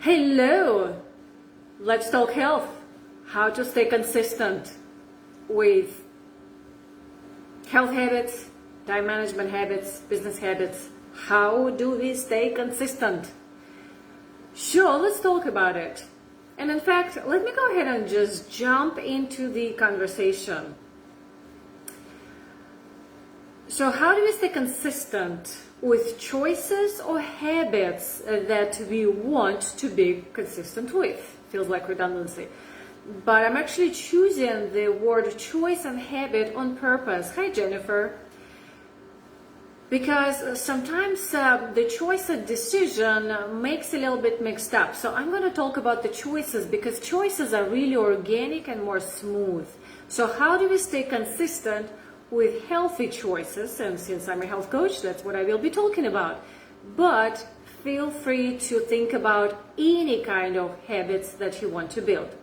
Hello, let's talk health. How to stay consistent with health habits, time management habits, business habits. How do we stay consistent? Sure, let's talk about it. And in fact, let me go ahead and just jump into the conversation. So how do we stay consistent with choices or habits that we want to be consistent with? Feels like redundancy. But I'm actually choosing the word choice and habit on purpose. Hi, Jennifer. Because sometimes the choice and decision makes a little bit mixed up. So I'm going to talk about the choices because choices are really organic and more smooth. So how do we stay consistent with healthy choices? And since I'm a health coach, that's what I will be talking about. But feel free to think about any kind of habits that you want to build.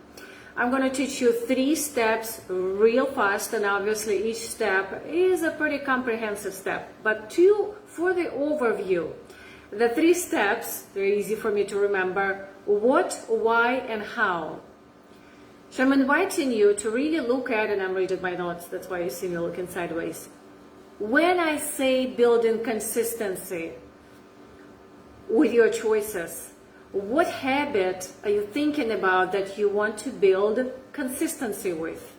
I'm going to teach you 3 steps real fast, and obviously each step is a pretty comprehensive step. But 2 for the overview. The 3 steps, they're easy for me to remember: what, why, and how. So I'm inviting you to really look at, and I'm reading my notes, that's why you see me looking sideways. When I say building consistency with your choices, what habit are you thinking about that you want to build consistency with?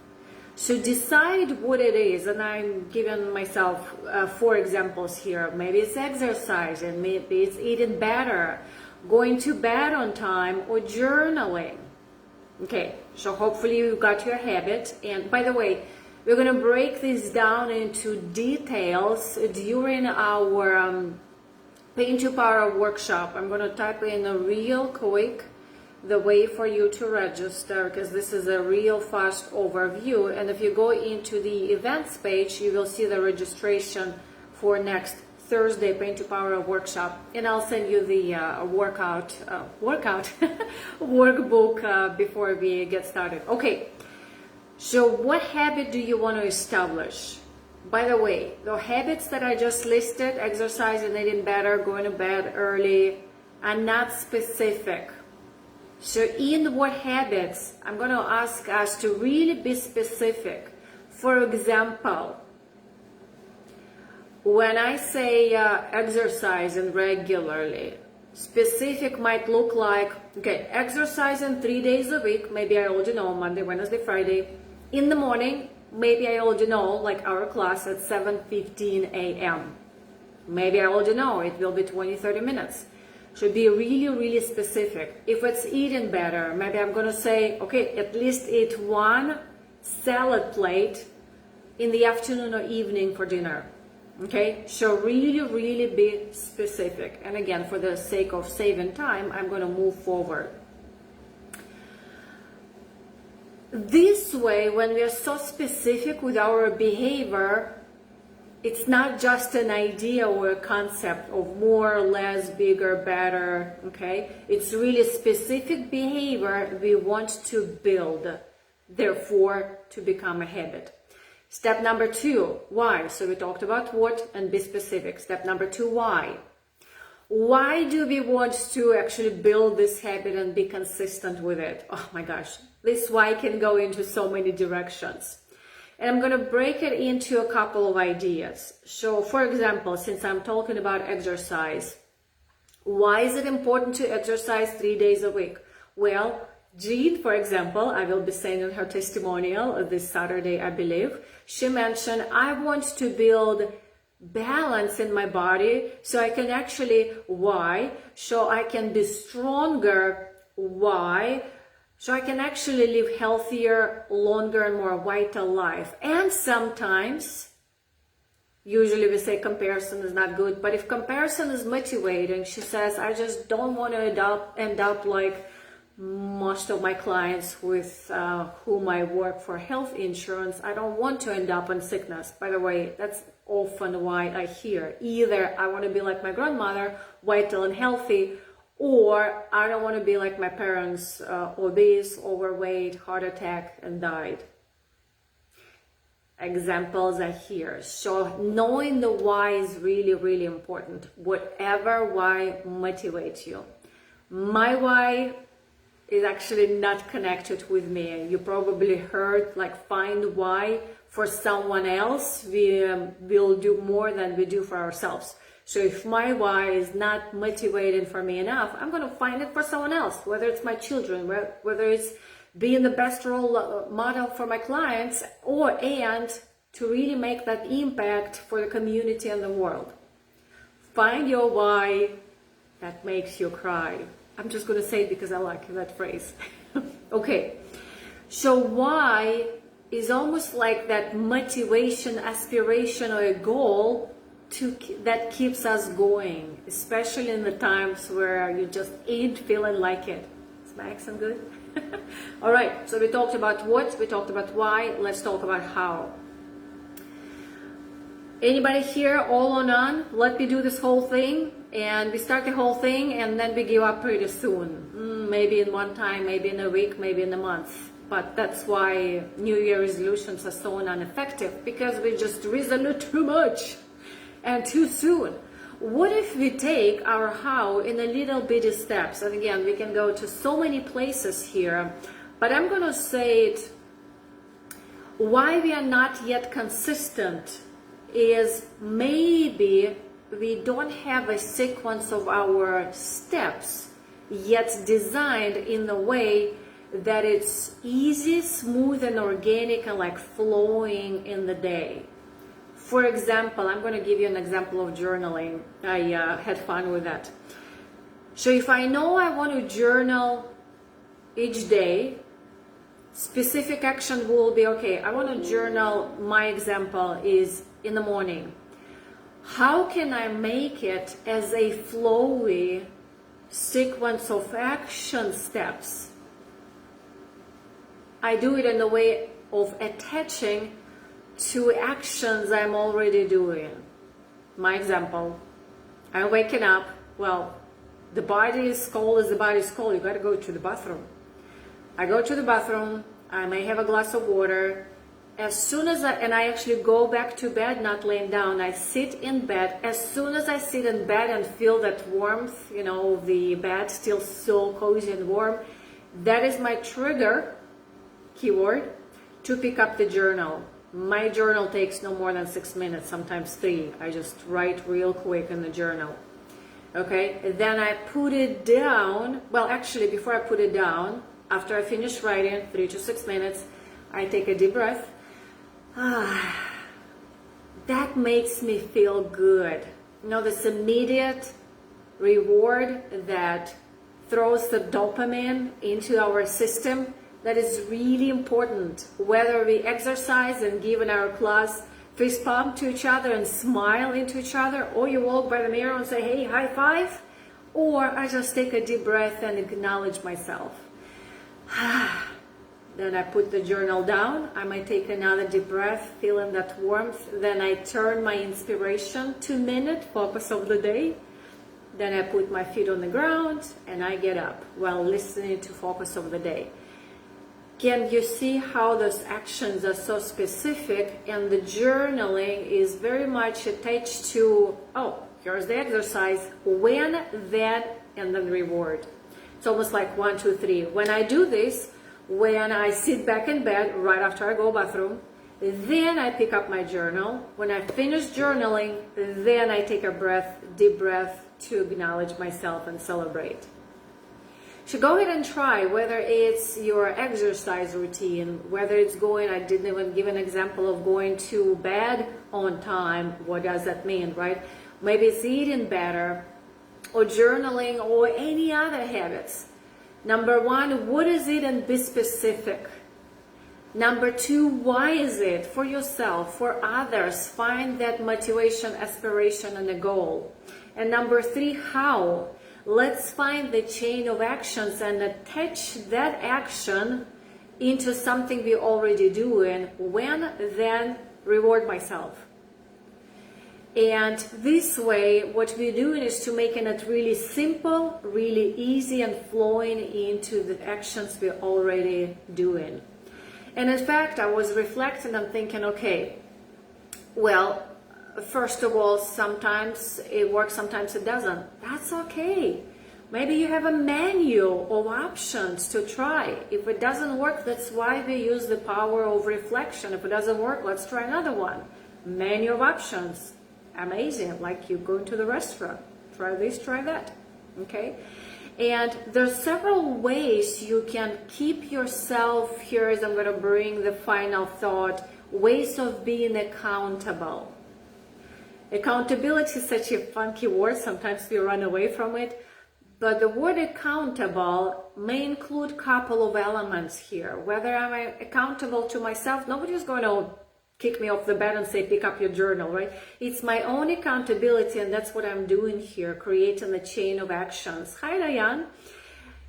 So decide what it is, and I'm giving myself 4 examples here. Maybe it's exercise, and maybe it's eating better, going to bed on time, or journaling. Okay, so hopefully you got your habit. And by the way, we're going to break this down into details during our Paint Your Power workshop. I'm going to type in real quick the way for you to register, because this is a real fast overview. And if you go into the events page, you will see the registration for next Thursday Paint Your Power workshop, and I'll send you the workbook before we get started. Okay, so what habit do you want to establish? By the way, the habits that I just listed, exercise and eating better, going to bed early, are not specific. So in what habits, I'm going to ask us to really be specific. For example, when I say exercising regularly, specific might look like, okay, exercising 3 days a week, maybe I already know, Monday, Wednesday, Friday. In the morning, maybe I already know, like our class at 7:15 a.m. Maybe I already know it will be 20-30 minutes. Should be really, really specific. If it's eating better, maybe I'm going to say, okay, at least eat 1 salad plate in the afternoon or evening for dinner. Okay, so really, really be specific. And again, for the sake of saving time, I'm going to move forward. This way, when we are so specific with our behavior, it's not just an idea or a concept of more or less, bigger, better, okay? It's really specific behavior we want to build, therefore, to become a habit. Step number 2, why? So we talked about what and be specific. Step number 2, why? Why do we want to actually build this habit and be consistent with it? Oh my gosh, this why can go into so many directions. And I'm going to break it into a couple of ideas. So for example, since I'm talking about exercise, why is it important to exercise 3 days a week? Well, Jean, for example, I will be saying in her testimonial this Saturday, I believe, she mentioned, I want to build balance in my body so I can actually, why? So I can be stronger, why? So I can actually live healthier, longer, and more vital life. And sometimes, usually we say comparison is not good, but if comparison is motivating, she says, I just don't want to end up like most of my clients with whom I work for health insurance. I don't want to end up in sickness. By the way, that's often why I hear either I want to be like my grandmother, vital and healthy, or I don't want to be like my parents, obese, overweight, heart attack, and died. Examples are here. So knowing the why is really, really important. Whatever why motivates you. My why is actually not connected with me. You probably heard like find why for someone else. We will do more than we do for ourselves. So if my why is not motivating for me enough, I'm going to find it for someone else, whether it's my children, whether it's being the best role model for my clients, and to really make that impact for the community and the world. Find your why that makes you cry. I'm just going to say it because I like that phrase. Okay, so why is almost like that motivation, aspiration, or a goal that keeps us going, especially in the times where you just ain't feeling like it. Is my accent good? All right, so we talked about what, we talked about why, let's talk about how. Anybody here, all or none? Let me do this whole thing, and we start the whole thing and then we give up pretty soon. Maybe in one time, maybe in a week, maybe in a month. But that's why New Year resolutions are so ineffective, because we just resolute too much and too soon. What if we take our how in a little bitty steps? And again, we can go to so many places here, but I'm going to say it. Why we are not yet consistent is maybe we don't have a sequence of our steps yet designed in the way that it's easy, smooth, and organic, and like flowing in the day. For example, I'm going to give you an example of journaling. I had fun with that. So if I know I want to journal each day, specific action will be, okay, I want to journal, my example is in the morning. How can I make it as a flowy sequence of action steps? I do it in the way of attaching to actions I'm already doing. My example, I'm waking up, well, the body is cold as the body is cold, you gotta go to the bathroom. I go to the bathroom, I may have a glass of water. As soon as I actually go back to bed, not laying down, I sit in bed. As soon as I sit in bed and feel that warmth, you know, the bed still so cozy and warm, that is my trigger, keyword, to pick up the journal. My journal takes no more than 6 minutes, sometimes 3. I just write real quick in the journal. Okay, then I put it down. Well, actually, before I put it down, after I finish writing, 3 to 6 minutes, I take a deep breath. That makes me feel good. You know, this immediate reward that throws the dopamine into our system, that is really important. Whether we exercise and give in our class fist bump to each other and smile into each other, or you walk by the mirror and say, hey, high five, or I just take a deep breath and acknowledge myself. Then I put the journal down. I might take another deep breath, feeling that warmth. Then I turn my inspiration, 2-minute focus of the day. Then I put my feet on the ground and I get up while listening to focus of the day. Can you see how those actions are so specific, and the journaling is very much attached to, oh, here's the exercise, when, then, and then reward. It's almost like 1, 2, 3. When I do this, when I sit back in bed right after I go bathroom, then I pick up my journal. When I finish journaling, then I take a breath, deep breath, to acknowledge myself and celebrate. So go ahead and try, whether it's your exercise routine, whether it's going, I didn't even give an example of going to bed on time. What does that mean, right? Maybe it's eating better, or journaling, or any other habits. Number 1, what is it, and be specific. Number 2, why is it for yourself, for others? Find that motivation, aspiration, and a goal. And number 3, how? Let's find the chain of actions and attach that action into something we're already doing. When, then, reward myself. And this way, what we're doing is to making it really simple, really easy, and flowing into the actions we're already doing. And in fact, I was reflecting and thinking, okay, well, first of all, sometimes it works, sometimes it doesn't. That's okay. Maybe you have a menu of options to try. If it doesn't work, that's why we use the power of reflection. If it doesn't work, let's try another one. Menu of options. Amazing. Like you go into the restaurant. Try this, try that. Okay? And there's several ways you can keep yourself, here as I'm going to bring the final thought, ways of being accountable. Accountability is such a funky word. Sometimes we run away from it. But the word accountable may include a couple of elements here. Whether I'm accountable to myself, nobody's going to kick me off the bed and say, pick up your journal, right? It's my own accountability, and that's what I'm doing here, creating a chain of actions. Hi, Diane.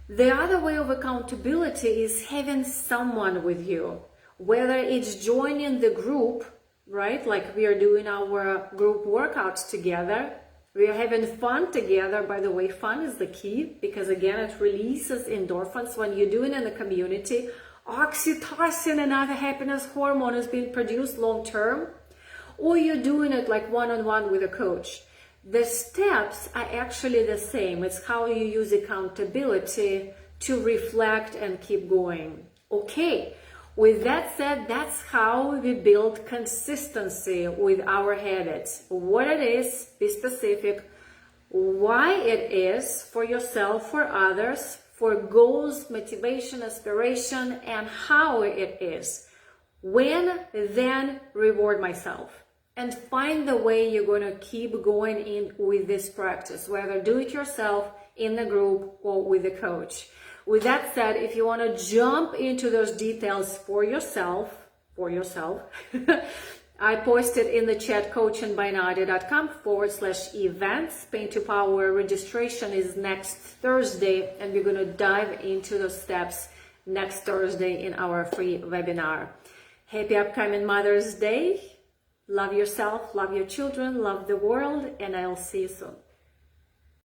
The other way of accountability is having someone with you, whether it's joining the group, right? Like we are doing our group workouts together. We are having fun together. By the way, fun is the key because, again, it releases endorphins when you're doing it in the community. Oxytocin, another happiness hormone, is being produced long term. Or you're doing it like one-on-one with a coach. The steps are actually the same. It's how you use accountability to reflect and keep going. Okay. With that said, that's how we build consistency with our habits. What it is, be specific, why it is for yourself, for others, for goals, motivation, aspiration, and how it is. When, then reward myself. And find the way you're going to keep going in with this practice, whether do it yourself, in the group, or with a coach. With that said, if you want to jump into those details for yourself, I posted in the chat coachingbynadia.com/events. Pain to Power registration is next Thursday, and we're going to dive into those steps next Thursday in our free webinar. Happy upcoming Mother's Day. Love yourself, love your children, love the world, and I'll see you soon.